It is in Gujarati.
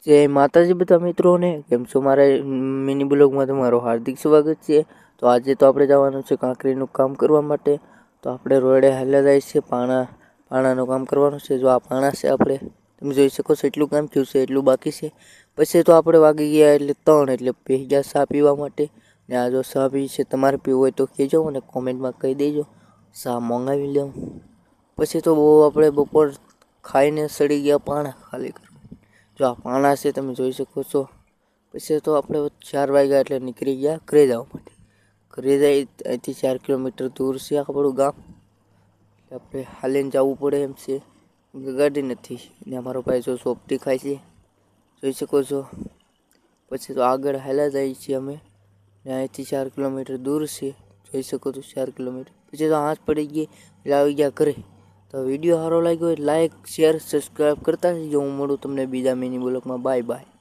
જય માતાજી બધા મિત્રોને, કેમ છો? મારા મિની બ્લોગમાં તમારું હાર્દિક સ્વાગત છે। તો આજે તો આપણે જવાનું છે કાંકરીનું કામ કરવા માટે। તો આપણે રોડે હાલ્યા જાય છે, પાણાનું કામ કરવાનું છે। જો આ પાણા છે, આપણે તમે જોઈ શકો છો એટલું કામ થયું છે, એટલું બાકી છે। પછી તો આપણે વાગી ગયા એટલે 3, એટલે બેસી ગયા ચા પીવા માટે। ને આ જો ચા પી છે, તમારે પીવું હોય તો કહેજો અને કોમેન્ટમાં કહી દેજો, ચા મંગાવી લઉં। પછી તો આપણે બપોર ખાઈને સડી ગયા પાણા ખાલી કરવા। જો આ પાણા છે તમે જોઈ શકો છો। પછી તો આપણે 4 વાગ્યા એટલે નીકળી ગયા ઘરે જવા માટે। ઘરે જાય અહીંથી 4 કિલોમીટર દૂર છે આપણું ગામ, આપણે હાલીને જવું પડે એમ છે, ગાડી નથી। ને અમારો ભાઈ જો સોપટી ખાય છે, જોઈ શકો છો। પછી તો આગળ હાલ્યા જાય છીએ અમે, ને અહીંથી 4 કિલોમીટર દૂર છે, જોઈ શકો છો 4 કિલોમીટર। પછી તો હાથ પડી ગઈ એટલે આવી ગયા ઘરે। તો વિડીયો સારો લાગ્યો હોય લાઇક, શેર, સબસ્ક્રાઈબ કરતા જજો। હું મળું તમને બીજા મિની બ્લોગમાં। Bye bye.